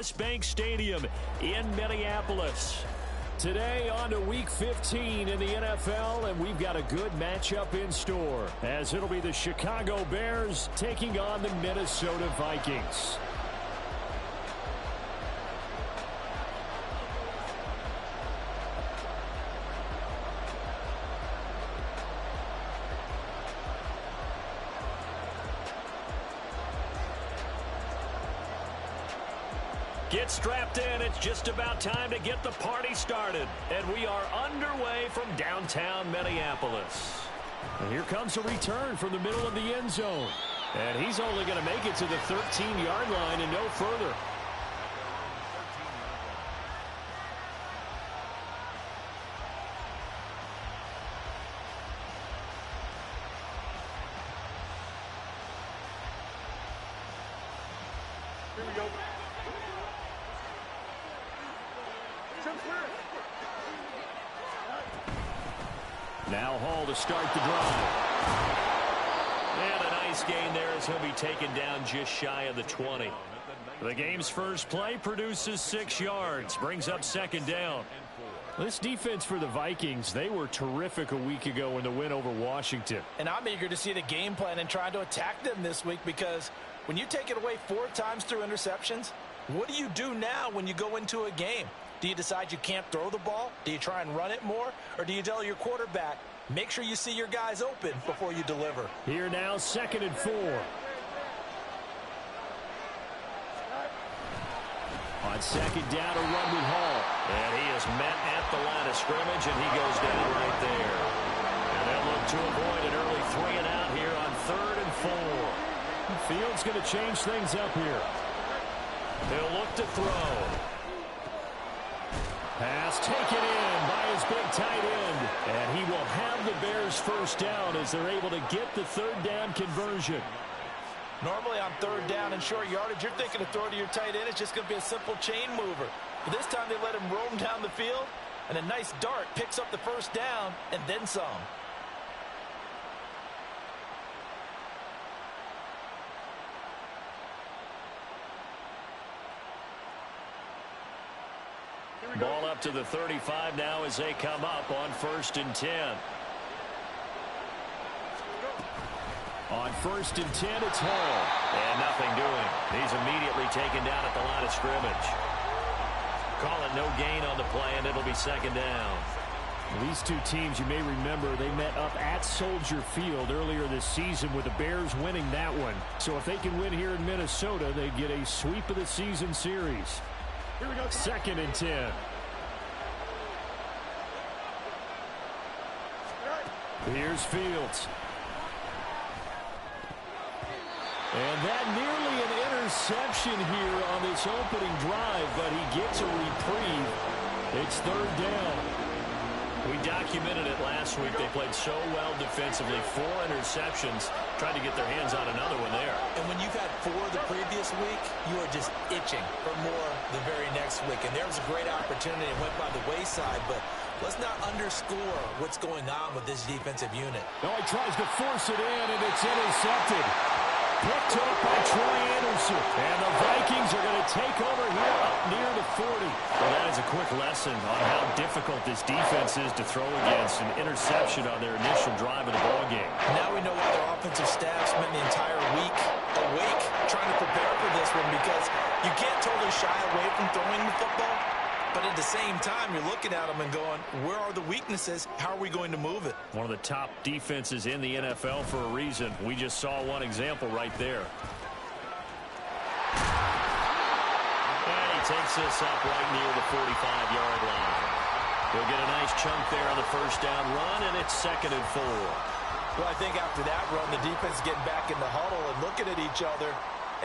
Bank Stadium in Minneapolis. Today on to Week 15 in the NFL, and we've got a good matchup in store, as it'll be the Chicago Bears taking on the Minnesota Vikings. Get strapped in. It's just about time to get the party started. And we are underway from downtown Minneapolis. And here comes a return from the middle of the end zone. And he's only going to make it to the 13-yard line and no further. Here we go. Now Hall to start the drive. And a nice gain there as he'll be taken down just shy of the 20. The game's first play produces 6 yards, brings up second down. This defense for the Vikings, they were terrific a week ago in the win over Washington. And I'm eager to see the game plan and try to attack them this week, because when you take it away 4 times through interceptions, what do you do now when you go into a game? Do you decide you can't throw the ball? Do you try and run it more? Or do you tell your quarterback, make sure you see your guys open before you deliver? Here now, 2nd and 4. On 2nd down, a run with Hall. And he is met at the line of scrimmage, and he goes down right there. And they'll look to avoid an early 3 and out here on 3rd and 4. The field's going to change things up here. They'll look to throw. Pass taken in by his big tight end. And he will have the Bears first down as they're able to get the 3rd down conversion. Normally on 3rd down and short yardage, you're thinking of throwing to your tight end. It's just going to be a simple chain mover. But this time they let him roam down the field, and a nice dart picks up the first down and then some. Ball up to the 35 now as they come up on 1st and 10. On 1st and 10, it's Hall. And nothing doing. He's immediately taken down at the line of scrimmage. Call it no gain on the play, and it'll be 2nd down. These two teams, you may remember, they met up at Soldier Field earlier this season with the Bears winning that one. So if they can win here in Minnesota, they get a sweep of the season series. Here we go. 2nd and 10. Here's Fields. And that nearly an interception here on this opening drive, but he gets a reprieve. It's 3rd down. We documented it last week. They played so well defensively. 4 interceptions. Tried to get their hands on another one there. And when you've had 4 the previous week, you are just itching for more the very next week. And there was a great opportunity. It went by the wayside, but let's not underscore what's going on with this defensive unit. No, he tries to force it in, and it's intercepted. Picked up by Troy Anderson. And the Vikings are going to take over here up near the 40. Well, that is a quick lesson on how difficult this defense is to throw against. An interception on their initial drive of the ballgame. Now we know why their offensive staff spent the entire week awake trying to prepare for this one, because you can't totally shy away from throwing the football. But at the same time, you're looking at them and going, where are the weaknesses? How are we going to move it? One of the top defenses in the NFL for a reason. We just saw one example right there. And he takes this up right near the 45-yard line. He'll get a nice chunk there on the first down run, and it's 2nd and 4. Well, I think after that run, the defense is getting back in the huddle and looking at each other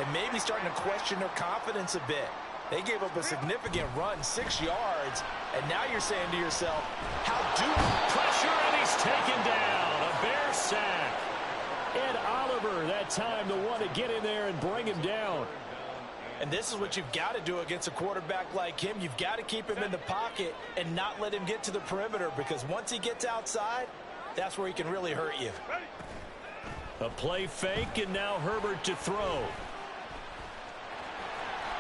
and maybe starting to question their confidence a bit. They gave up a significant run, 6 yards, and now you're saying to yourself, how do pressure, and he's taken down. A Bear sack. Ed Oliver, that time, the one to get in there and bring him down. And this is what you've got to do against a quarterback like him. You've got to keep him in the pocket and not let him get to the perimeter, because once he gets outside, that's where he can really hurt you. A play fake, and now Herbert to throw.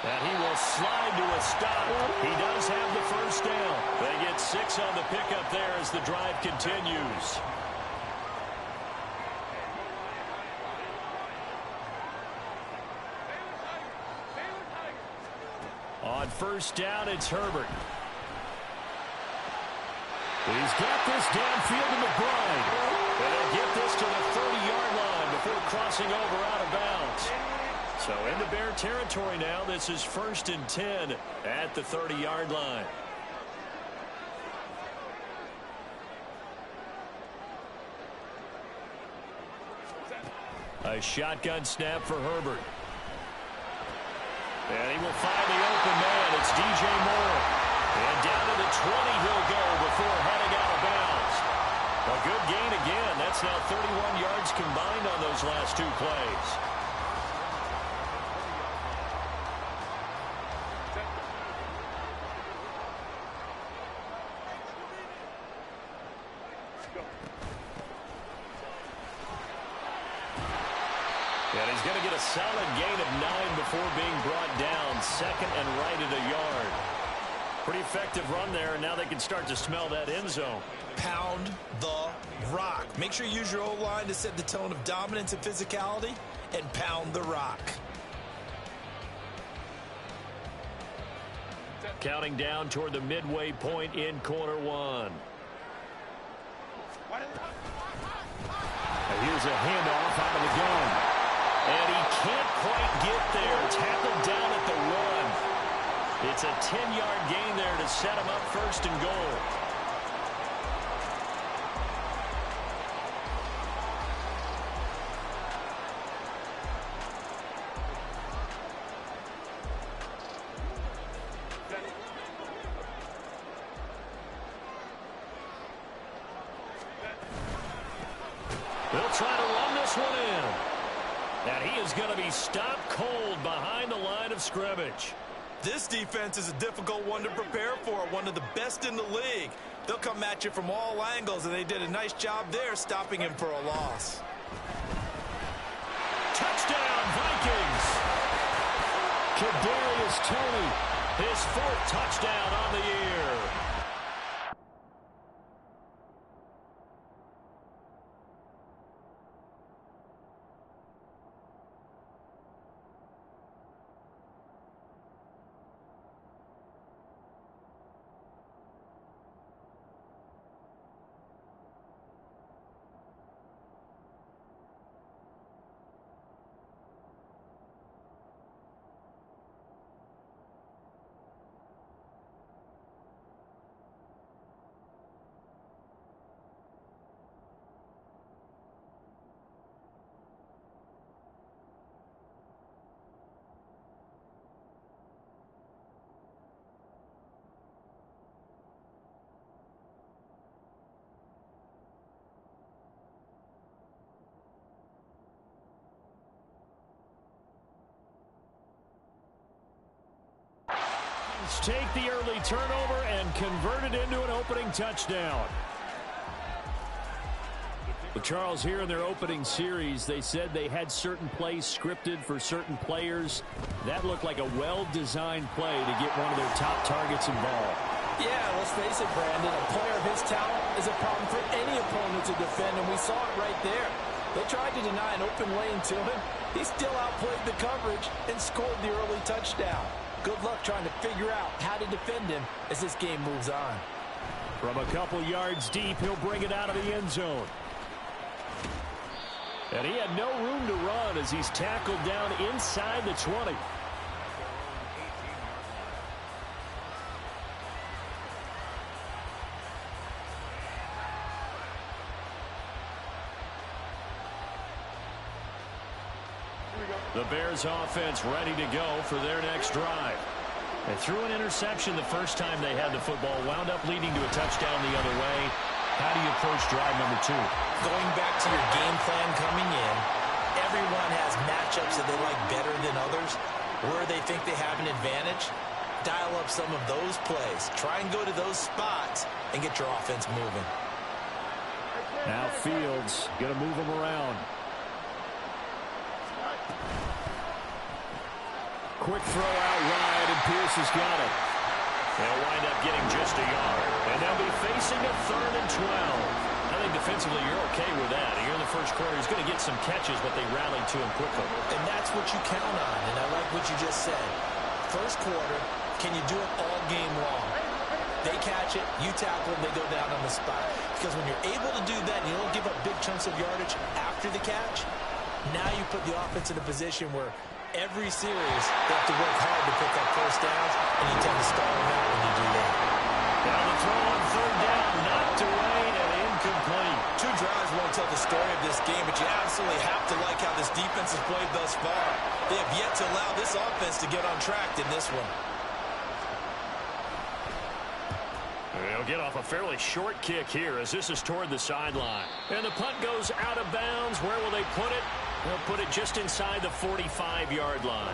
And he will slide to a stop. He does have the first down. They get 6 on the pickup there as the drive continues. On first down, it's Herbert. He's got this downfield to McBride. And they'll get this to the 30-yard line before crossing over out of bounds. So into Bear territory now. This is 1st and 10 at the 30-yard line. A shotgun snap for Herbert. And he will find the open man. It's DJ Moore. And down to the 20 he'll go before heading out of bounds. A good gain again. That's now 31 yards combined on those last 2 plays. And he's going to get a solid gain of 9 before being brought down. 2nd and right at a yard. Pretty effective run there, and now they can start to smell that end zone. Pound the rock. Make sure you use your O-line to set the tone of dominance and physicality, and pound the rock. Counting down toward the midway point in quarter 1. And here's a handoff out of the gun. And he can't quite get there. Tackled down at the 1. It's a 10-yard gain there to set him up 1st and goal. They'll try to run this one in. And he is going to be stopped cold behind the line of scrimmage. This defense is a difficult one to prepare for, one of the best in the league. They'll come at you from all angles, and they did a nice job there stopping him for a loss. Touchdown, Vikings! Kadarius Toney, his 4th touchdown on the year. Take the early turnover and convert it into an opening touchdown. Well, Charles, here in their opening series, they said they had certain plays scripted for certain players. That looked like a well-designed play to get one of their top targets involved. Yeah, let's face it, Brandon. A player of his talent is a problem for any opponent to defend, and we saw it right there. They tried to deny an open lane to him. He still outplayed the coverage and scored the early touchdown. Good luck trying to figure out how to defend him as this game moves on. From a couple yards deep, he'll bring it out of the end zone. And he had no room to run as he's tackled down inside the 20. The Bears offense ready to go for their next drive. They threw an interception the first time they had the football, wound up leading to a touchdown the other way. How do you approach drive number 2? Going back to your game plan coming in, everyone has matchups that they like better than others. Where they think they have an advantage, dial up some of those plays. Try and go to those spots and get your offense moving. Now Fields going to move them around. quick throw out wide, and Pierce has got it. They'll wind up getting just a yard, and they'll be facing a 3rd and 12. I think defensively you're okay with that. Here in the first quarter, he's going to get some catches, but they rallied to him quickly. And that's what you count on, and I like what you just said. First quarter, can you do it all game long? They catch it, you tackle them, they go down on the spot. Because when you're able to do that and you don't give up big chunks of yardage after the catch, now you put the offense in a position where every series they have to work hard to pick up first downs, and you tend to stall them out when you do that. Now the throw on 3rd down, knocked away and incomplete. 2 drives won't tell the story of this game, but you absolutely have to like how this defense has played thus far. They have yet to allow this offense to get on track in this one. They'll get off a fairly short kick here as this is toward the sideline. And the punt goes out of bounds. Where will they put it? They'll put it just inside the 45-yard line.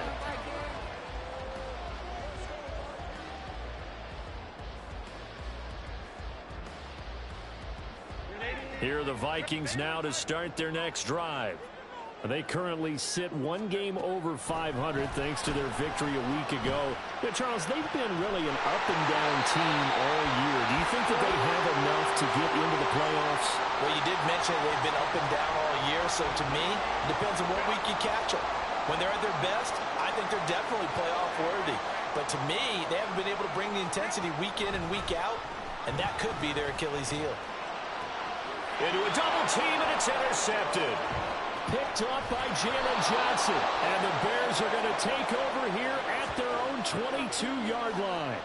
Here are the Vikings now to start their next drive. They currently sit 1 game over 500 thanks to their victory a week ago. Yeah, Charles, they've been really an up-and-down team all year. Do you think that they have enough to get into the playoffs? Well, you did mention they've been up and down all year, so to me, it depends on what week you catch them. When they're at their best, I think they're definitely playoff worthy. But to me, they haven't been able to bring the intensity week in and week out, and that could be their Achilles heel. Into a double team, and it's intercepted. Picked up by Jalen Johnson. And the Bears are going to take over here at their own 22-yard line.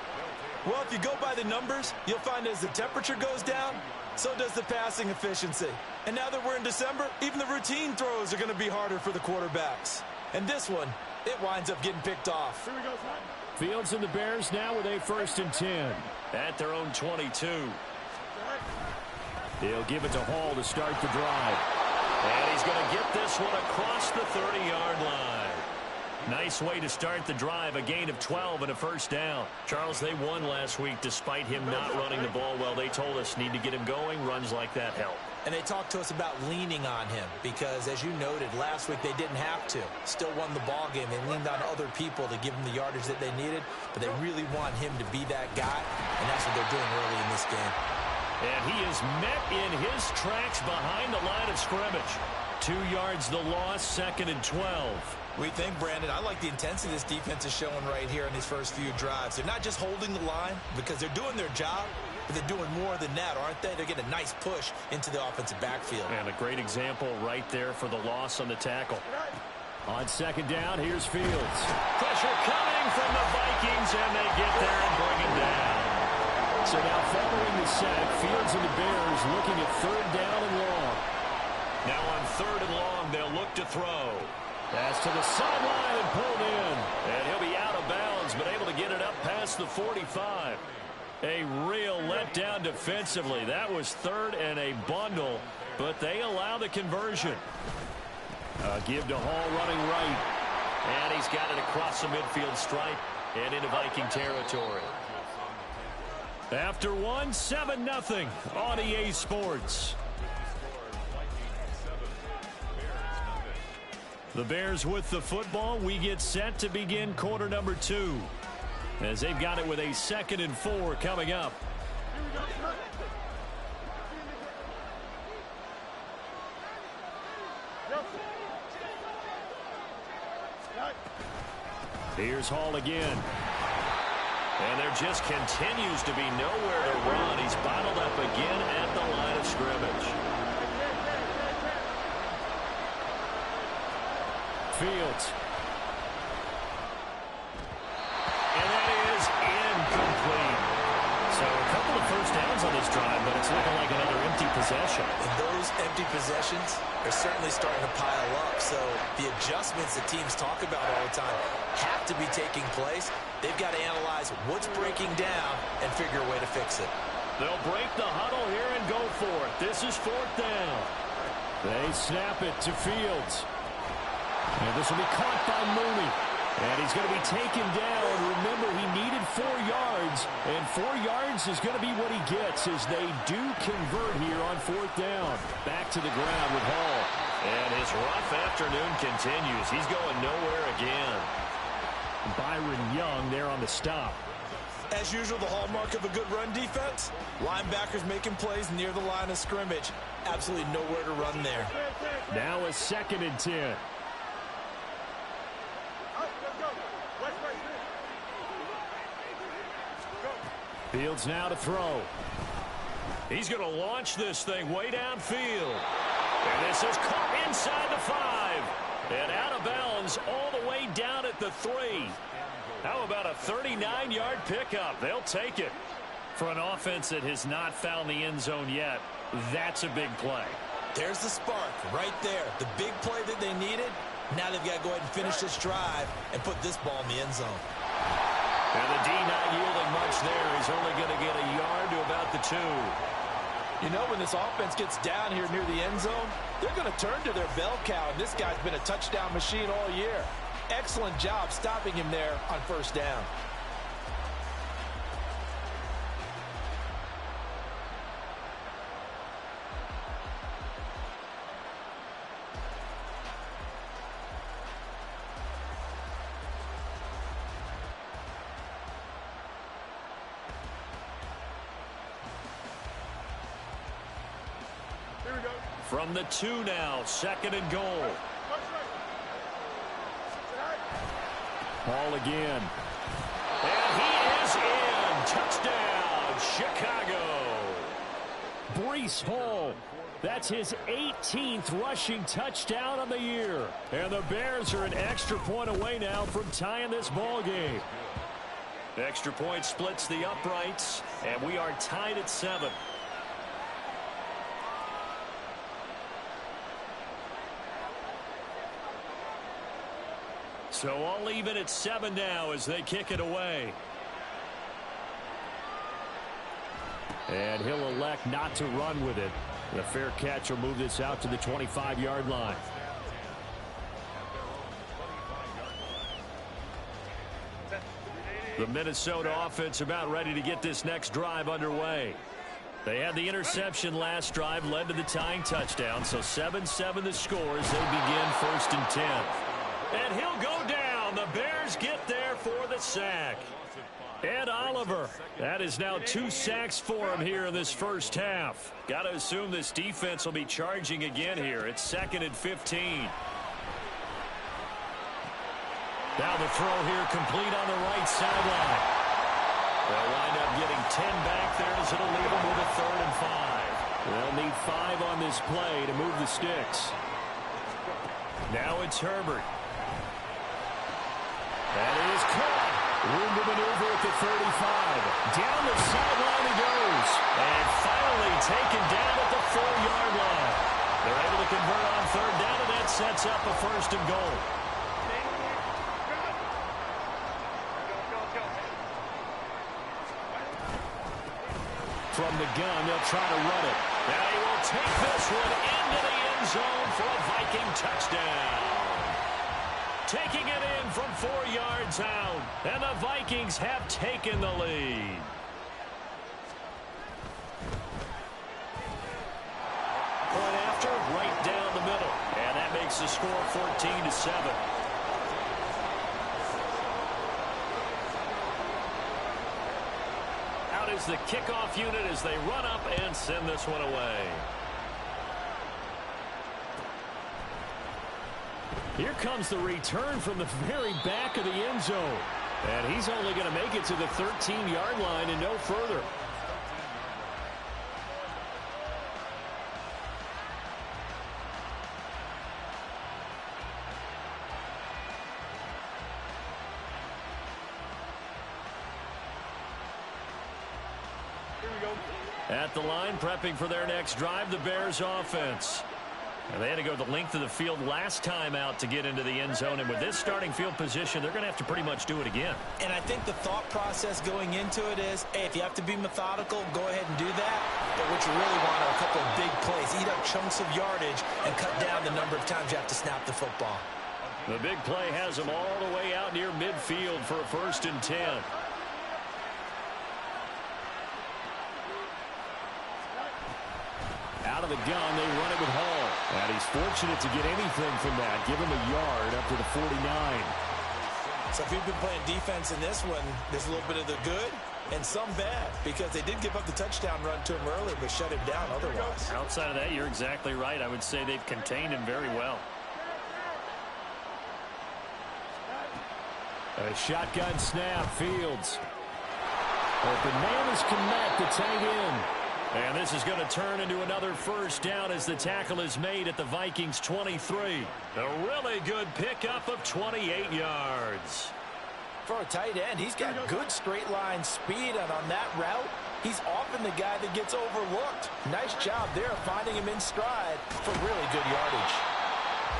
Well, if you go by the numbers, you'll find as the temperature goes down, so does the passing efficiency. And now that we're in December, even the routine throws are going to be harder for the quarterbacks. And this one, it winds up getting picked off. Fields and the Bears now with a 1st and 10. At their own 22. He'll give it to Hall to start the drive. And he's going to get this one across the 30-yard line. Nice way to start the drive, a gain of 12 and a 1st down. Charles, they won last week despite him not running the ball well. They told us need to get him going. Runs like that help. And they talked to us about leaning on him because, as you noted, last week they didn't have to. Still won the ball game. They leaned on other people to give them the yardage that they needed, but they really want him to be that guy, and that's what they're doing early in this game. And he is met in his tracks behind the line of scrimmage. 2 yards the loss, 2nd and 12. We think, Brandon, I like the intensity this defense is showing right here in these first few drives. They're not just holding the line because they're doing their job, but they're doing more than that, aren't they? They're getting a nice push into the offensive backfield. And a great example right there for the loss on the tackle. On 2nd down, here's Fields. Pressure coming from the Vikings, and they get there and bring him down. So now following the sack, Fields and the Bears looking at 3rd down and long. Now on 3rd and long, they'll look to throw. Pass to the sideline and pulled in. And he'll be out of bounds, but able to get it up past the 45. A real letdown defensively. That was 3rd and a bundle, but they allow the conversion. Give to Hall running right. And he's got it across the midfield stripe and into Viking territory. After one, 7-0 on EA Sports. The Bears with the football. We get set to begin quarter number 2. As they've got it with a 2nd and 4 coming up. Here's Hall again. And there just continues to be nowhere to run. He's bottled up again at the line of scrimmage. Fields. And that is incomplete. So a couple of 1st downs on this drive, but it's looking like another empty possession. And those empty possessions are certainly starting to pile up. So the adjustments that teams talk about all the time have to be taking place. They've got to analyze what's breaking down and figure a way to fix it. They'll break the huddle here and go for it. This is 4th down. They snap it to Fields. And this will be caught by Mooney. And he's going to be taken down. Remember, he needed 4 yards, and 4 yards is going to be what he gets as they do convert here on 4th down. Back to the ground with Hall. And his rough afternoon continues. He's going nowhere again. Byron Young there on the stop. As usual, the hallmark of a good run defense, linebackers making plays near the line of scrimmage. Absolutely nowhere to run there. Now a 2nd and 10. Fields now to throw. He's going to launch this thing way downfield. And this is caught inside the 5. And out of bounds all the way down at the 3. How about a 39-yard pickup? They'll take it. For an offense that has not found the end zone yet, that's a big play. There's the spark right there. The big play that they needed. Now they've got to go ahead and finish this drive and put this ball in the end zone. And the D not yielding much there. He's only going to get a yard to about the 2. You know, when this offense gets down here near the end zone, they're going to turn to their bell cow, and this guy's been a touchdown machine all year. Excellent job stopping him there on 1st down. From the 2 now, 2nd and goal. Ball again. And he is in. Touchdown, Chicago. Breece Hall. That's his 18th rushing touchdown on the year. And the Bears are an extra point away now from tying this ball game. Extra point splits the uprights, and we are tied at 7. So all even at 7 now as they kick it away. And he'll elect not to run with it. The fair catch will move this out to the 25-yard line. The Minnesota offense about ready to get this next drive underway. They had the interception last drive, led to the tying touchdown. So 7-7 the score as they begin 1st and 10. And he'll go down. The Bears get there for the sack. Ed Oliver. That is now 2 sacks for him here in this first half. Got to assume this defense will be charging again here. It's 2nd and 15. Now the throw here complete on the right sideline. They'll wind up getting 10 back there as it'll leave them with a 3rd and 5. They'll need 5 on this play to move the sticks. Now it's Herbert. That is caught. Room to maneuver at the 35. Down the sideline he goes. And finally taken down at the 4-yard line. They're able to convert on 3rd down, and that sets up a 1st and goal. From the gun, they'll try to run it. Now he will take this one into the end zone for a Viking touchdown. Taking it in from 4 yards out. And the Vikings have taken the lead. Point after, right down the middle. And that makes the score 14-7. Out is the kickoff unit as they run up and send this one away. Here comes the return from the very back of the end zone. And he's only going to make it to the 13-yard line and no further. At the line, prepping for their next drive, the Bears offense. And they had to go the length of the field last time out to get into the end zone. And with this starting field position, they're going to have to pretty much do it again. And I think the thought process going into it is, hey, if you have to be methodical, go ahead and do that. But what you really want are a couple of big plays. Eat up chunks of yardage and cut down the number of times you have to snap the football. The big play has them all the way out near midfield for a 1st and 10. Out of the gun, they run it with Hall. And he's fortunate to get anything from that. Give him a yard up to the 49. So if you've been playing defense in this one, there's a little bit of the good and some bad, because they did give up the touchdown run to him earlier, but shut him down otherwise. Outside of that, you're exactly right. I would say they've contained him very well. A shotgun snap, Fields. Open man is Kmet, the tight end. And this is going to turn into another first down as the tackle is made at the Vikings 23. A really good pickup of 28 yards. For a tight end, he's got good straight line speed, and on that route, he's often the guy that gets overlooked. Nice job there finding him in stride for really good yardage.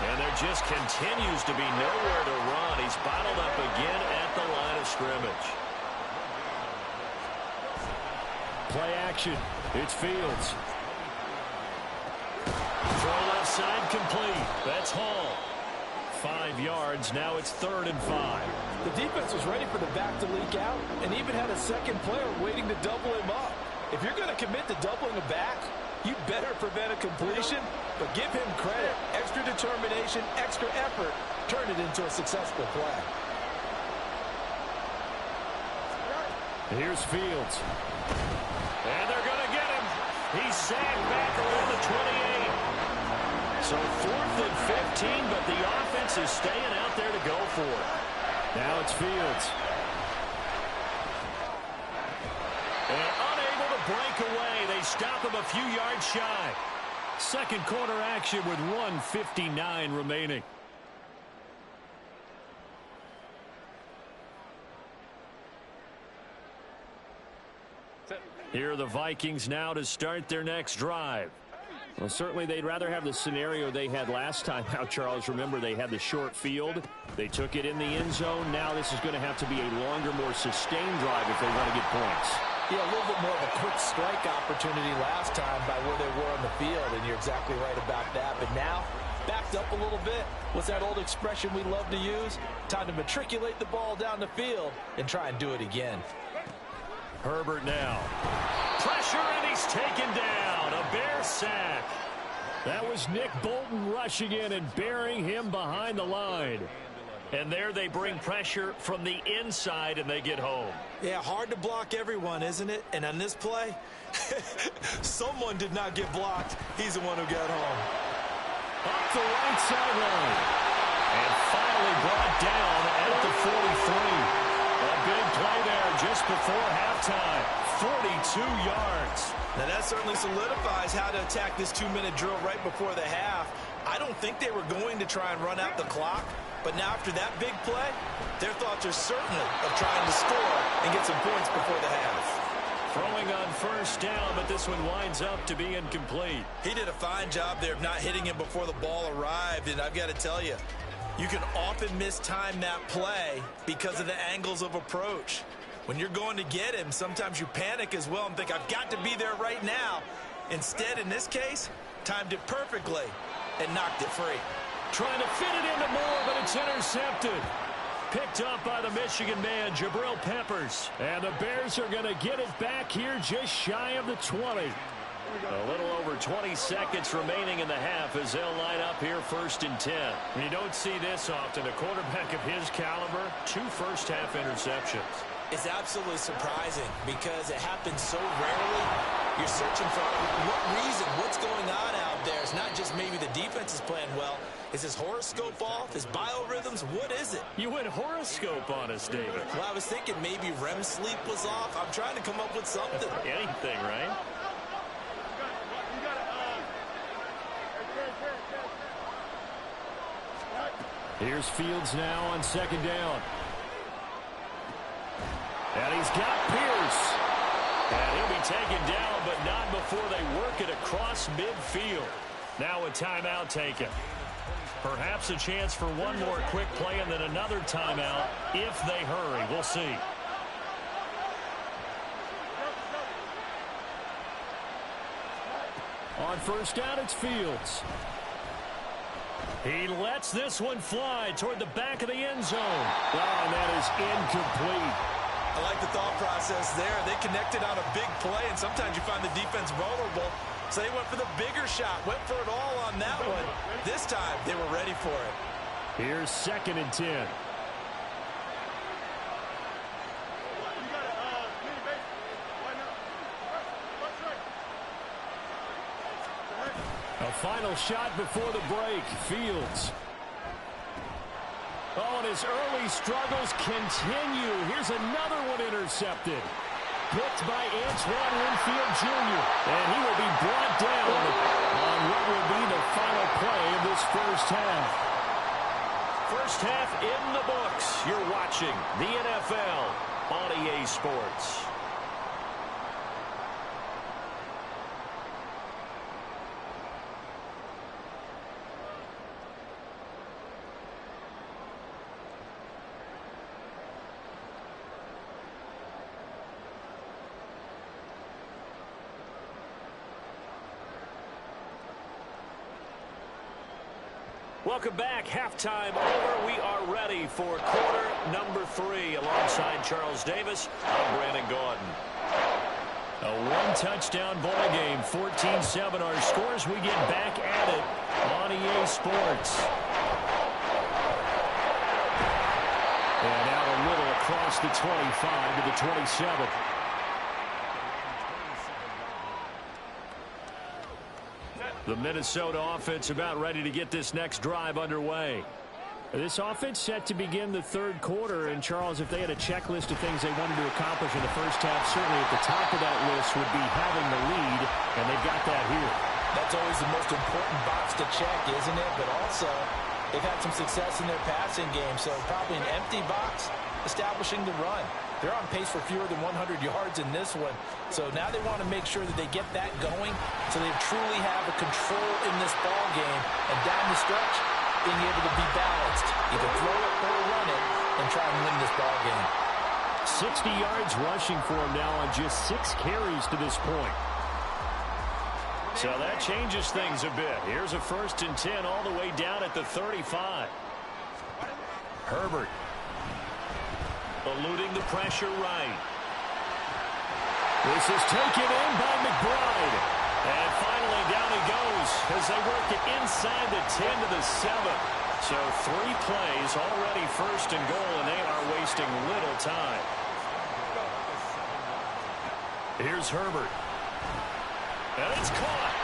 And there just continues to be nowhere to run. He's bottled up again at the line of scrimmage. Play action. It's Fields. Throw left side complete. That's Hall. 5 yards. Now it's 3rd and 5. The defense was ready for the back to leak out and even had a second player waiting to double him up. If you're going to commit to doubling a back, you better prevent a completion, but give him credit. Extra determination, extra effort, turn it into a successful play. Here's Fields. And they're going to get him. He's sagged back around the 28. So 4th and 15, but the offense is staying out there to go for it. Now it's Fields. And unable to break away. They stop him a few yards shy. Second quarter action with 1:59 remaining. Here are the Vikings now to start their next drive. Well, certainly they'd rather have the scenario they had last time out, Charles. Remember, they had the short field. They took it in the end zone. Now this is going to have to be a longer, more sustained drive if they want to get points. Yeah, a little bit more of a quick strike opportunity last time by where they were on the field, and you're exactly right about that. But now, backed up a little bit. What's that old expression we love to use? Time to matriculate the ball down the field and try and do it again. Herbert now. Pressure, and he's taken down. A Bear sack. That was Nick Bolton rushing in and burying him behind the line. And there they bring pressure from the inside, and they get home. Yeah, hard to block everyone, isn't it? And on this play, someone did not get blocked. He's the one who got home. Up the right sideline. And finally brought down at the 43. A big play there just before halftime. 42 yards. Now that certainly solidifies how to attack this 2-minute drill right before the half. I don't think they were going to try and run out the clock, but now after that big play, their thoughts are certainly of trying to score and get some points before the half. Throwing on first down, but this one winds up to be incomplete. He did a fine job there of not hitting him before the ball arrived, and I've got to tell you, you can often mistime that play because of the angles of approach. When you're going to get him, sometimes you panic as well and think, I've got to be there right now. Instead, in this case, timed it perfectly and knocked it free. Trying to fit it into Moore, but it's intercepted. Picked up by the Michigan man, Jabril Peppers. And the Bears are going to get it back here just shy of the 20. A little over 20 seconds remaining in the half as they'll line up here 1st and 10. You don't see this often. A quarterback of his caliber, 2 first-half interceptions. It's absolutely surprising because it happens so rarely. You're searching for what reason, what's going on out there. It's not just maybe the defense is playing well. Is his horoscope off? His biorhythms? What is it? You went horoscope on us, David. Well, I was thinking maybe REM sleep was off. I'm trying to come up with something. Anything, right? Here's Fields now on 2nd down. And he's got Pierce. And he'll be taken down, but not before they work it across midfield. Now a timeout taken. Perhaps a chance for one more quick play and then another timeout if they hurry. We'll see. On first down, it's Fields. He lets this one fly toward the back of the end zone. Oh, and that is incomplete. I like the thought process there. They connected on a big play, and sometimes you find the defense vulnerable. So they went for the bigger shot, went for it all on that one. This time, they were ready for it. Here's 2nd and 10. final shot before the break. Fields. Oh, and his early struggles continue. Here's another one intercepted. Picked by Antoine Winfield Jr. And he will be brought down on what will be the final play of this first half. First half in the books. You're watching the NFL on EA Sports. Welcome back. Halftime over. We are ready for quarter number 3. Alongside Charles Davis, I'm Brandon Gaudin. A one-touchdown ball game. 14-7 our scores. We get back at it on EA Sports. And out a little across the 25 to the 27. The Minnesota offense about ready to get this next drive underway. This offense set to begin the third quarter. And, Charles, if they had a checklist of things they wanted to accomplish in the first half, certainly at the top of that list would be having the lead, and they've got that here. That's always the most important box to check, isn't it? But also, they've had some success in their passing game, so probably an empty box establishing the run. They're on pace for fewer than 100 yards in this one. So now they want to make sure that they get that going so they truly have a control in this ball game. And down the stretch, being able to be balanced. Either throw it or run it and try and win this ball game. 60 yards rushing for him now on just 6 carries to this point. So that changes things a bit. Here's a 1st and 10 all the way down at the 35. Herbert. Eluding the pressure right. This is taken in by McBride. And finally down he goes as they work it inside the 10 to the 7. So 3 plays already 1st and goal, and they are wasting little time. Here's Herbert. And it's caught.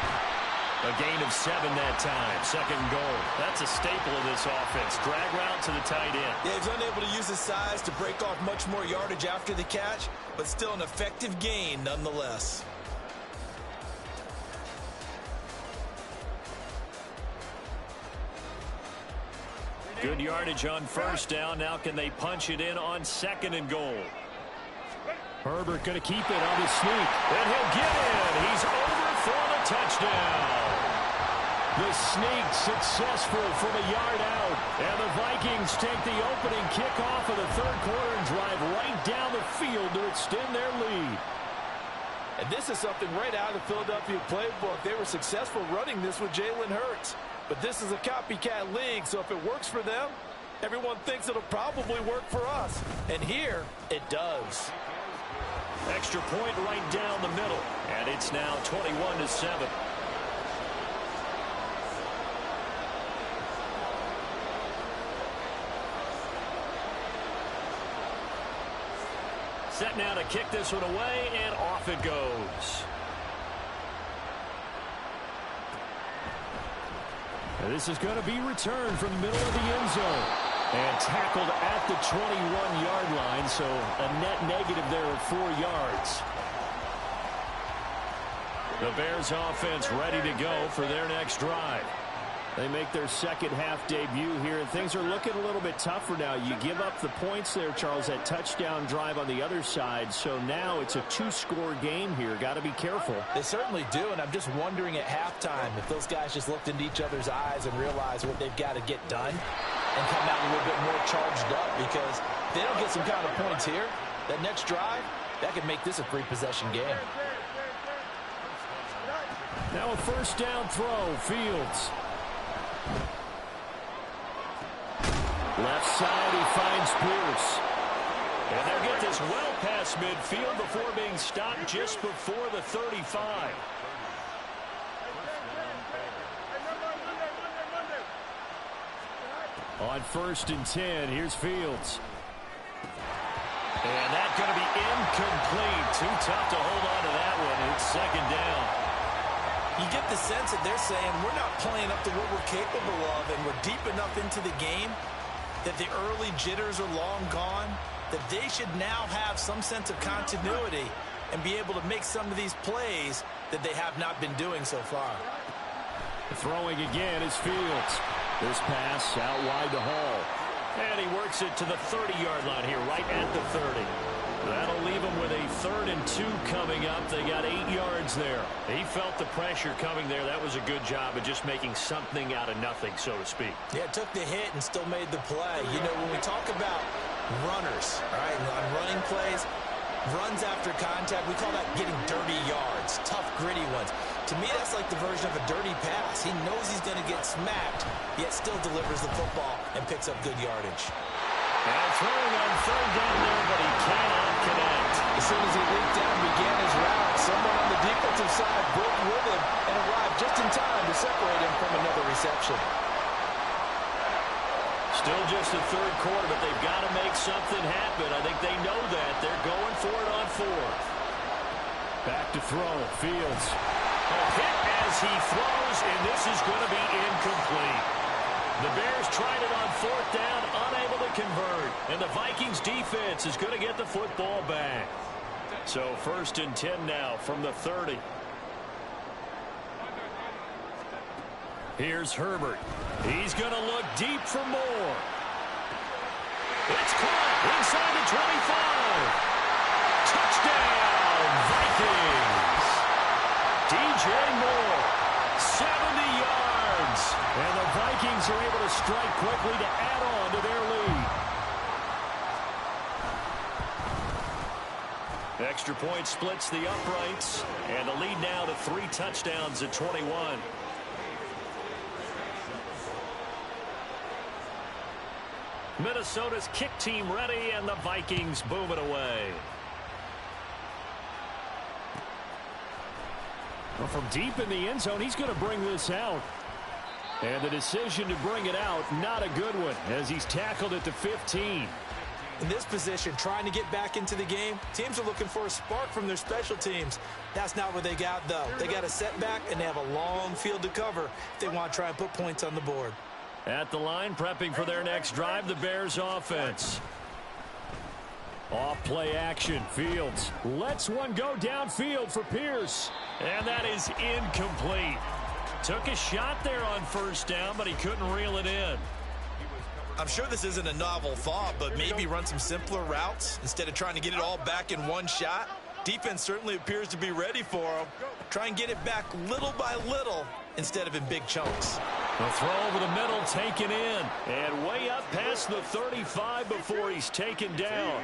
A gain of 7 that time. 2nd goal. That's a staple of this offense. Drag route to the tight end. Yeah, he's unable to use his size to break off much more yardage after the catch, but still an effective gain nonetheless. Good yardage on 1st down. Now can they punch it in on 2nd and goal? Herbert going to keep it on the sneak. And he'll get in. He's over for the touchdown. The sneak successful from a yard out. And the Vikings take the opening kickoff of the 3rd quarter and drive right down the field to extend their lead. And this is something right out of the Philadelphia playbook. They were successful running this with Jalen Hurts. But this is a copycat league, so if it works for them, everyone thinks it'll probably work for us. And here, it does. Extra point right down the middle. And it's now 21-7. Set now to kick this one away, and off it goes. And this is going to be returned from the middle of the end zone. And tackled at the 21-yard line, so a net negative there of 4 yards. The Bears offense ready to go for their next drive. They make their 2nd half debut here, and things are looking a little bit tougher now. You give up the points there, Charles, that touchdown drive on the other side. So now it's a 2-score game here. Got to be careful. They certainly do, and I'm just wondering at halftime if those guys just looked into each other's eyes and realized what they've got to get done and come out a little bit more charged up, because if they don't get some kind of points here, that next drive, that could make this a 3-possession game. Now a 1st down throw, Fields. Left side, he finds Pierce. And they'll get this well past midfield before being stopped just before the 35. On 1st and 10, here's Fields. And that's going to be incomplete. Too tough to hold on to that one. It's 2nd down. You get the sense that they're saying we're not playing up to what we're capable of, and we're deep enough into the game that the early jitters are long gone, that they should now have some sense of continuity and be able to make some of these plays that they have not been doing so far. Throwing again is Fields. This pass out wide to Hall. And he works it to the 30-yard line here, right at the 30. That'll leave him with a 3rd and 2 coming up. They got 8 yards there. He felt the pressure coming there. That was a good job of just making something out of nothing, so to speak. Yeah, took the hit and still made the play. You know, when we talk about runners, all right, on running plays, runs after contact, we call that getting dirty yards, tough, gritty ones. To me, that's like the version of a dirty pass. He knows he's going to get smacked, yet still delivers the football and picks up good yardage. And throwing on 3rd down there, but he cannot connect. As soon as he leaped down, began his route, someone on the defensive side broke with him and arrived just in time to separate him from another reception. Still just the 3rd quarter, but they've got to make something happen. I think they know that. They're going for it on 4th. Back to throw. Fields. A hit as he throws, and this is going to be incomplete. The Bears tried it on 4th down, unable to convert. And the Vikings defense is going to get the football back. So 1st and 10 now from the 30. Here's Herbert. He's going to look deep for more. It's caught inside the 25. Touchdown, Vikings. DJ Moore, 70 yards. And the Vikings are able to strike quickly to add on to their lead. Extra point splits the uprights. And the lead now to 3 touchdowns at 21. Minnesota's kick team ready, and the Vikings boom it away. Well, from deep in the end zone, he's going to bring this out. And the decision to bring it out, not a good one, as he's tackled at the 15. In this position, trying to get back into the game, teams are looking for a spark from their special teams. That's not what they got, though. They got a setback, and they have a long field to cover if they want to try and put points on the board. At the line, prepping for their next drive, the Bears offense. Off play action, Fields lets one go downfield for Pierce. And that is incomplete. Took a shot there on 1st down, but he couldn't reel it in. I'm sure this isn't a novel thought, but maybe run some simpler routes instead of trying to get it all back in one shot. Defense certainly appears to be ready for him. Try and get it back little by little instead of in big chunks. The throw over the middle taken in. And way up past the 35 before he's taken down.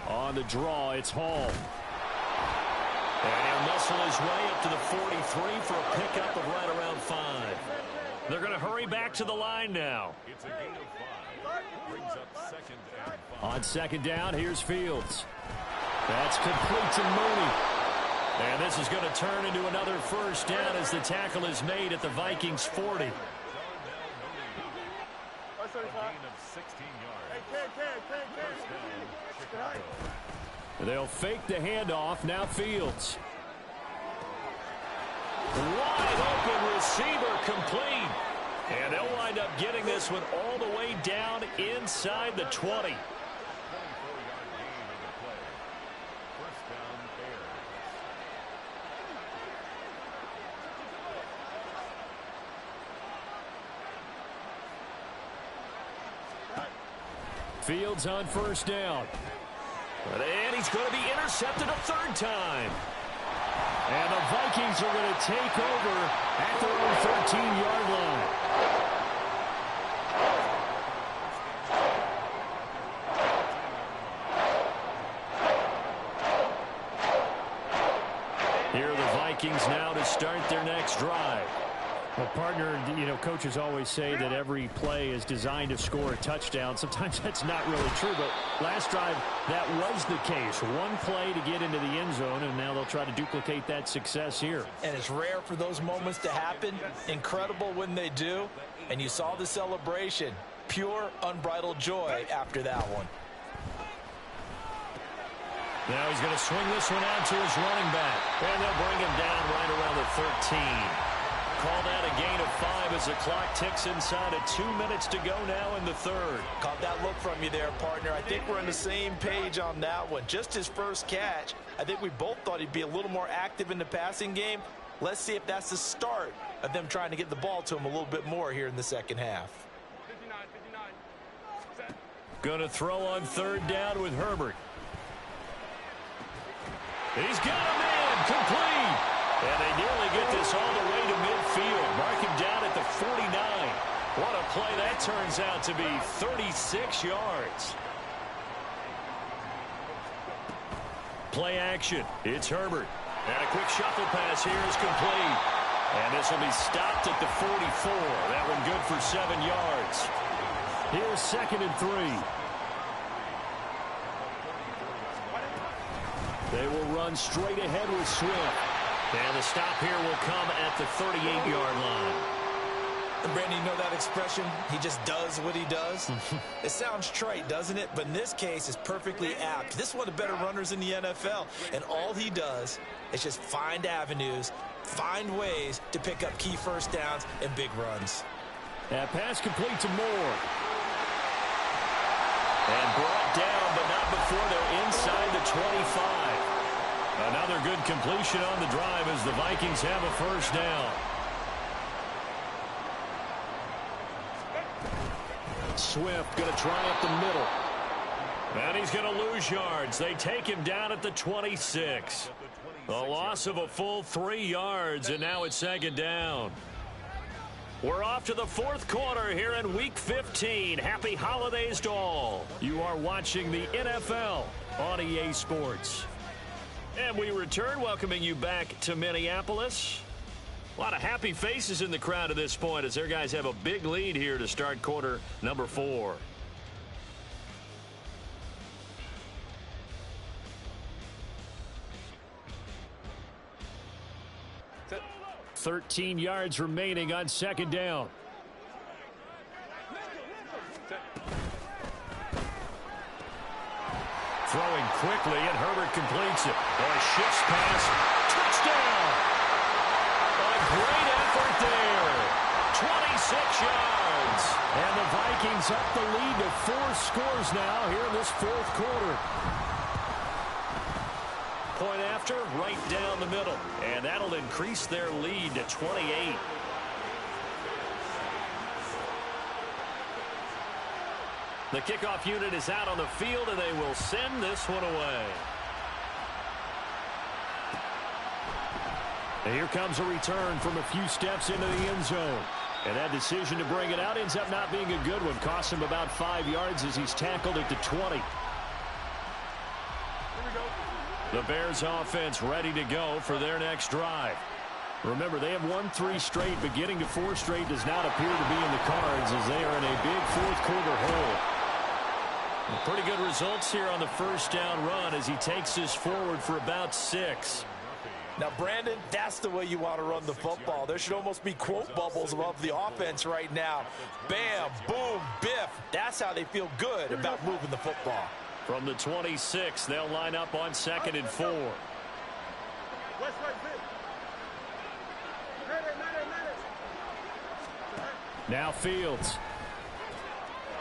On the draw, it's Hall. And he'll muscle his way up to the 43 for a pickup of right around 5. They're going to hurry back to the line now. It's a gain of 5. Brings up 2nd and 5. On 2nd down, here's Fields. That's complete to Mooney. And this is going to turn into another 1st down as the tackle is made at the Vikings 40. A gain of 16 yards. First down, Chicago. They'll fake the handoff. Now Fields. Wide open receiver complete. And they'll wind up getting this one all the way down inside the 20. Fields on 1st down. And he's going to be intercepted a 3rd time. And the Vikings are going to take over at their own 13-yard line. Here are the Vikings now to start their next drive. Well, partner, you know, coaches always say that every play is designed to score a touchdown. Sometimes that's not really true, but last drive, that was the case. One play to get into the end zone, and now they'll try to duplicate that success here. And it's rare for those moments to happen. Incredible when they do. And you saw the celebration. Pure, unbridled joy after that one. Now he's going to swing this one out to his running back. And they'll bring him down right around the 13. Call that a gain of 5 as the clock ticks inside of 2 minutes to go now in the third. Caught that look from you there, partner. I think we're on the same page on that one. Just his first catch, I think we both thought he'd be a little more active in the passing game. Let's see if that's the start of them trying to get the ball to him a little bit more here in the second half. Going to throw on third down with Herbert. He's got him in, complete. And they nearly get this all the way to midfield. Mark him down at the 49. What a play that turns out to be, 36 yards. Play action. It's Herbert. And a quick shuffle pass here is complete. And this will be stopped at the 44. That one good for 7 yards. Here's 2nd and 3. They will run straight ahead with Swift. And the stop here will come at the 38-yard line. And Brandon, you know that expression? He just does what he does? It sounds trite, doesn't it? But in this case, it's perfectly apt. This is one of the better runners in the NFL. And all he does is just find avenues, find ways to pick up key first downs and big runs. That pass complete to Moore. And brought down, but not before they're inside the 25. Another good completion on the drive as the Vikings have a first down. Swift going to try up the middle. And he's going to lose yards. They take him down at the 26. A loss of a full 3 yards, and now it's 2nd down. We're off to the 4th quarter here in Week 15. Happy holidays to all. You are watching the NFL on EA Sports. And we return, welcoming you back to Minneapolis. A lot of happy faces in the crowd at this point as their guys have a big lead here to start quarter number 4. Set. 13 yards remaining on 2nd down. Throwing quickly, and Herbert completes it. And a shifts pass. Touchdown! A great effort there. 26 yards. And the Vikings up the lead to 4 scores now here in this 4th quarter. Point after, right down the middle. And that'll increase their lead to 28. The kickoff unit is out on the field, and they will send this one away. And here comes a return from a few steps into the end zone. And that decision to bring it out ends up not being a good one. Costs him about 5 yards as he's tackled at the 20. The Bears offense ready to go for their next drive. Remember, they have won 3 straight, but getting to 4 straight does not appear to be in the cards as they are in a big 4th quarter hole. Pretty good results here on the first down run as he takes this forward for about 6. Now, Brandon, that's the way you want to run the football. There should almost be quote bubbles above the offense right now. Bam, boom, biff. That's how they feel good about moving the football. From the 26, they'll line up on 2nd and 4. Now Fields.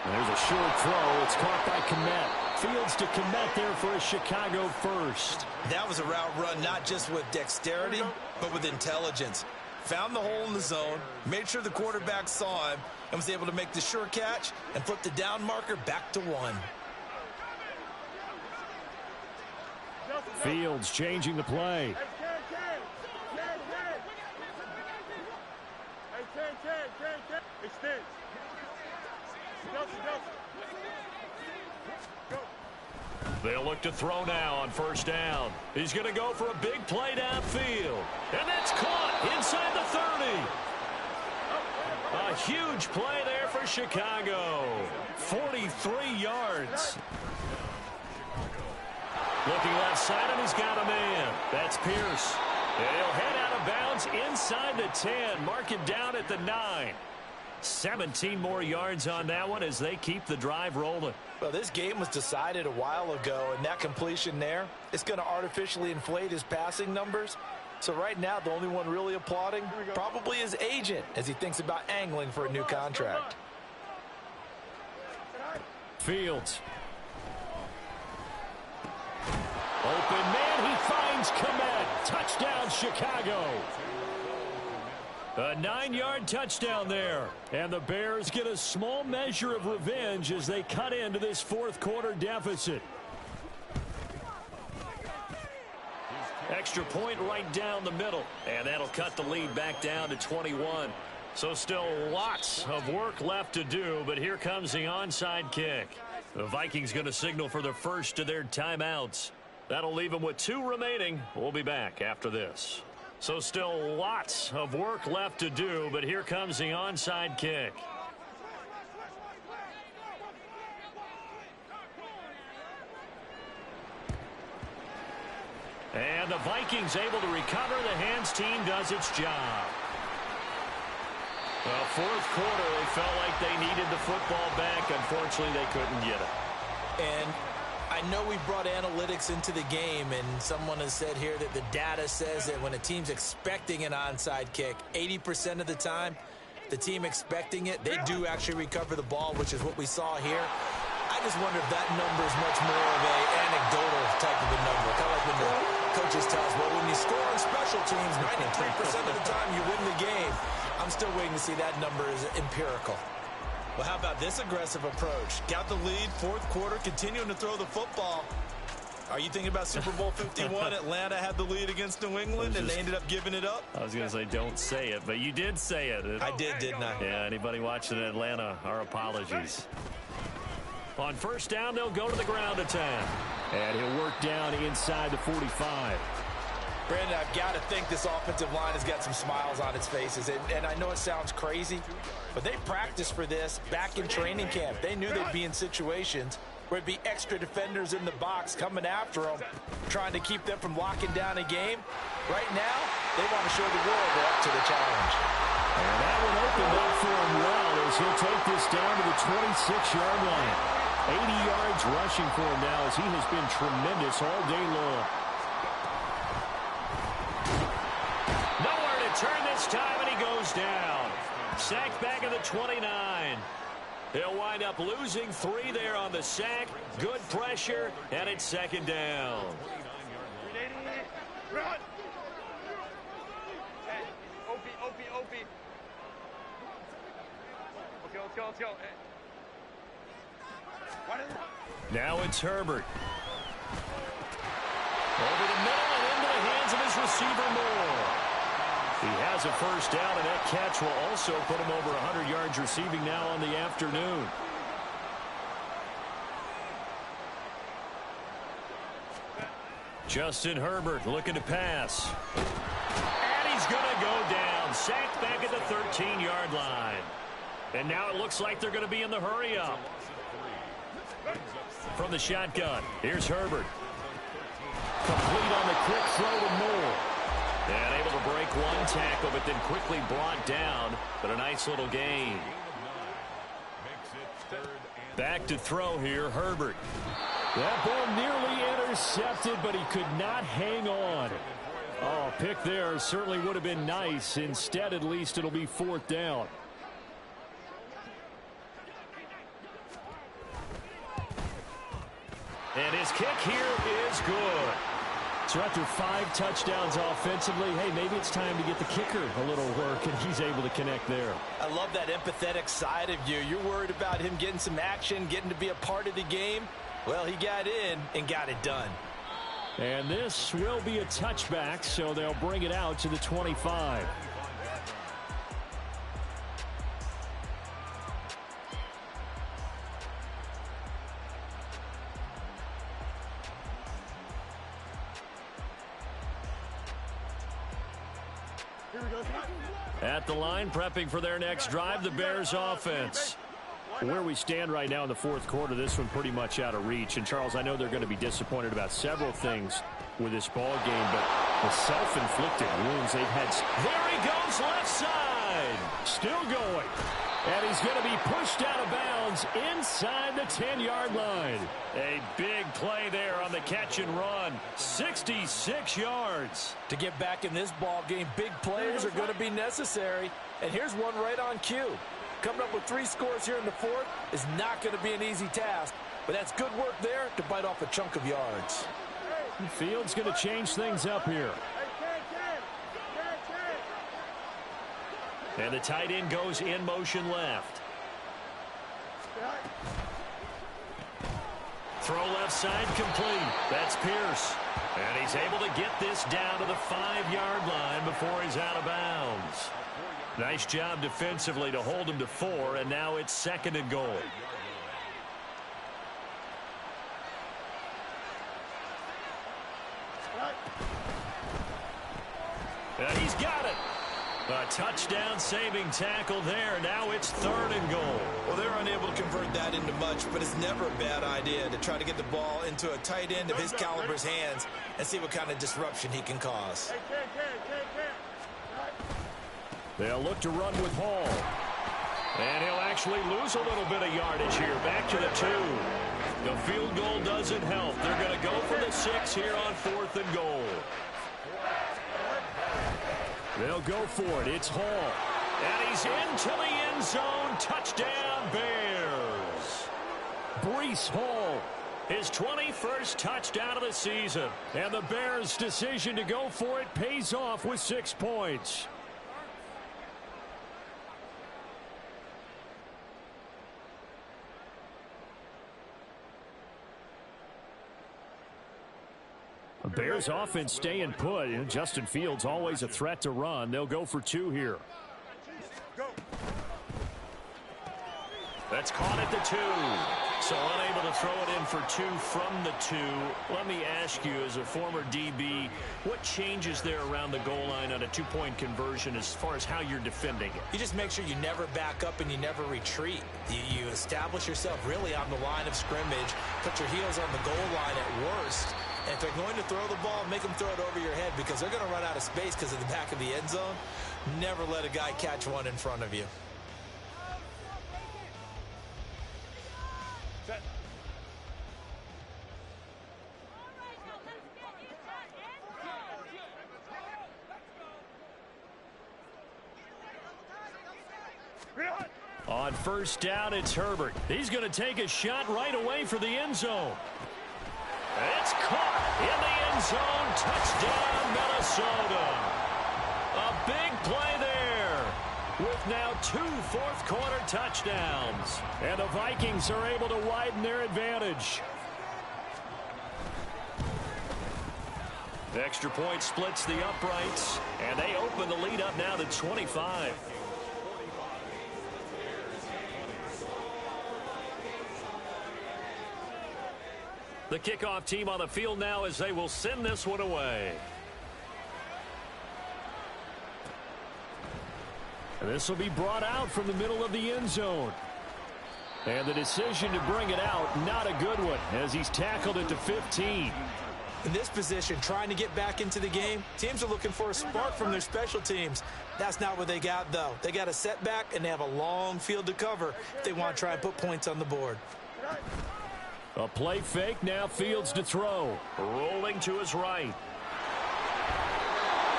There's a short throw. It's caught by Kmet. Fields to Kmet there for a Chicago first. That was a route run not just with dexterity, but with intelligence. Found the hole in the zone, made sure the quarterback saw him, and was able to make the sure catch and flip the down marker back to 1. Fields changing the play. They'll look to throw now on first down. He's going to go for a big play downfield. And that's caught inside the 30. A huge play there for Chicago. 43 yards. Looking left side, and he's got a man. That's Pierce. And he'll head out of bounds inside the 10. Mark him down at the 9. 17 more yards on that one as they keep the drive rolling. Well, this game was decided a while ago, and that completion there, it's going to artificially inflate his passing numbers. So right now, the only one really applauding probably his agent as he thinks about angling for a new contract. Fields. Open man, he finds Kmet. Touchdown, Chicago. A 9-yard touchdown there. And the Bears get a small measure of revenge as they cut into this fourth quarter deficit. Extra point right down the middle. And that'll cut the lead back down to 21. So still lots of work left to do, but here comes the onside kick. The Vikings going to signal for the first of their timeouts. That'll leave them with 2 remaining. We'll be back after this. So still lots of work left to do, but here comes the onside kick. And the Vikings able to recover. The hands team does its job. Well, fourth quarter, they felt like they needed the football back. Unfortunately, they couldn't get it. And I know we brought analytics into the game, and someone has said here that the data says that when a team's expecting an onside kick, 80% of the time, the team expecting it, they do actually recover the ball, which is what we saw here. I just wonder if that number is much more of a anecdotal type of a number. Kind of like when the coaches tell us, well, when you score on special teams, 93% of the time you win the game. I'm still waiting to see that number is empirical. Well, how about this aggressive approach? Got the lead, fourth quarter, continuing to throw the football. Are you thinking about Super Bowl 51? Atlanta had the lead against New England, and they ended up giving it up? I was going to say, don't say it, but you did say it. I did, didn't I? Yeah, anybody watching Atlanta, our apologies. On first down, they'll go to the ground attack. And he'll work down inside the 45. Brandon, I've got to think this offensive line has got some smiles on its faces. And I know it sounds crazy, but they practiced for this back in training camp. They knew they'd be in situations where it'd be extra defenders in the box coming after them, trying to keep them from locking down a game. Right now, they want to show the world they're up to the challenge. And that one opened up for him well as he'll take this down to the 26-yard line. 80 yards rushing for him now as he has been tremendous all day long. Nowhere to turn this time, and he goes down. Sacked back at the 29. They'll wind up losing 3 there on the sack. Good pressure, and it's second down. Run! Hey, OP. Okay, let's go. Hey. Now it's Herbert. Over the middle and into the hands of his receiver Moore. He has a first down, and that catch will also put him over 100 yards receiving now on the afternoon. Justin Herbert looking to pass. And he's going to go down. Sacked back at the 13-yard line. And now it looks like they're going to be in the hurry-up. From the shotgun, here's Herbert. Complete on the quick throw to Moore. And able to break one tackle, but then quickly brought down. But a nice little gain. Back to throw here, Herbert. That ball nearly intercepted, but he could not hang on. Oh, pick there certainly would have been nice. Instead, at least, it'll be fourth down. And his kick here is good. So after 5 touchdowns offensively, hey, maybe it's time to get the kicker a little work, and he's able to connect there. I love that empathetic side of you. You're worried about him getting some action, getting to be a part of the game. Well, he got in and got it done. And this will be a touchback, so they'll bring it out to the 25. At the line, prepping for their next drive, the Bears offense. Where we stand right now in the fourth quarter, this one pretty much out of reach. And, Charles, I know they're going to be disappointed about several things with this ball game, but the self-inflicted wounds they've had. There he goes, left side. Still going. And he's going to be pushed out of bounds inside the 10-yard line. A big play there on the catch and run. 66 yards. To get back in this ball game, big plays are going to be necessary. And here's one right on cue. Coming up with 3 scores here in the fourth is not going to be an easy task. But that's good work there to bite off a chunk of yards. Fields going to change things up here. And the tight end goes in motion left. Throw left side complete. That's Pierce. And he's able to get this down to the 5-yard line before he's out of bounds. Nice job defensively to hold him to 4, and now it's 2nd and goal. And he's got it. A touchdown-saving tackle there. Now it's 3rd and goal. Well, they're unable to convert that into much, but it's never a bad idea to try to get the ball into a tight end of his caliber's hands and see what kind of disruption he can cause. They'll look to run with Hall. And he'll actually lose a little bit of yardage here. Back to the 2. The field goal doesn't help. They're going to go for the 6 here on 4th and goal. They'll go for it. It's Hall. And he's into the end zone. Touchdown, Bears. Breece Hall, his 21st touchdown of the season. And the Bears' decision to go for it pays off with 6 points. Bears offense staying put. Justin Fields always a threat to run. They'll go for 2 here. That's caught at the 2. So unable to throw it in for 2 from the 2. Let me ask you, as a former DB, what changes there around the goal line on a 2-point conversion as far as how you're defending it? You just make sure you never back up and you never retreat. You establish yourself really on the line of scrimmage, put your heels on the goal line at worst. And if they're going to throw the ball, make them throw it over your head because they're going to run out of space because of the back of the end zone. Never let a guy catch one in front of you. On 1st down, it's Herbert. He's going to take a shot right away for the end zone. It's caught in the end zone. Touchdown, Minnesota. A big play there with now 2 fourth-quarter touchdowns. And the Vikings are able to widen their advantage. The extra point splits the uprights, and they open the lead up now to 25. The kickoff team on the field now as they will send this one away. And this will be brought out from the middle of the end zone. And the decision to bring it out, not a good one, as he's tackled it to 15. In this position, trying to get back into the game, teams are looking for a spark from their special teams. That's not what they got, though. They got a setback, and they have a long field to cover if they want to try and put points on the board. A play fake, now Fields to throw. Rolling to his right.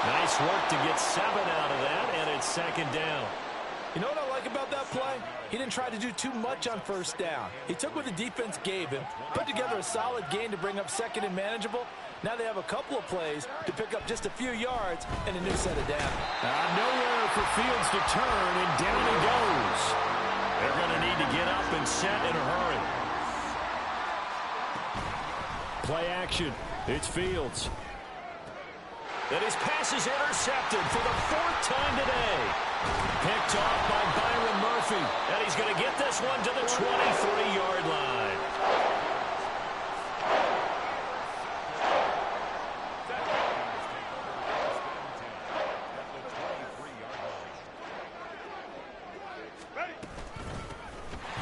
Nice work to get 7 out of that, and it's 2nd down. You know what I like about that play? He didn't try to do too much on 1st down. He took what the defense gave him, put together a solid gain to bring up 2nd and manageable. Now they have a couple of plays to pick up just a few yards and a new set of down. Nowhere for Fields to turn, and down he goes. They're going to need to get up and set in a hurry. Play action. It's Fields. And his pass is intercepted for the 4th time today. Picked off by Byron Murphy. And he's going to get this one to the 23-yard line.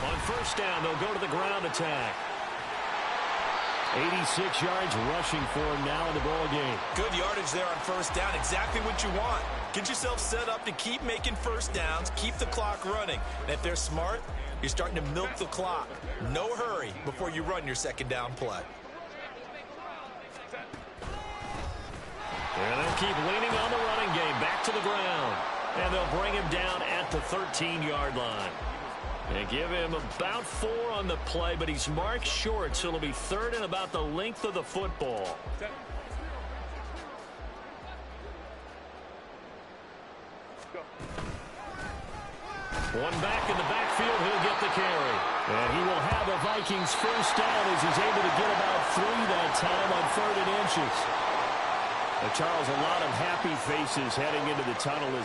On 1st down, they'll go to the ground attack. 86 yards rushing for him now in the ball game. Good yardage there on first down. Exactly what you want. Get yourself set up to keep making first downs, keep the clock running. And if they're smart, you're starting to milk the clock. No hurry before you run your second down play. And they'll keep leaning on the running game. Back to the ground. And they'll bring him down at the 13-yard line. They give him about 4 on the play, but he's marked short, so it'll be third and about the length of the football. One back in the backfield, he'll get the carry. And he will have a Vikings first down as he's able to get about 3 that time on 3rd and inches. Charles, a lot of happy faces heading into the tunnel as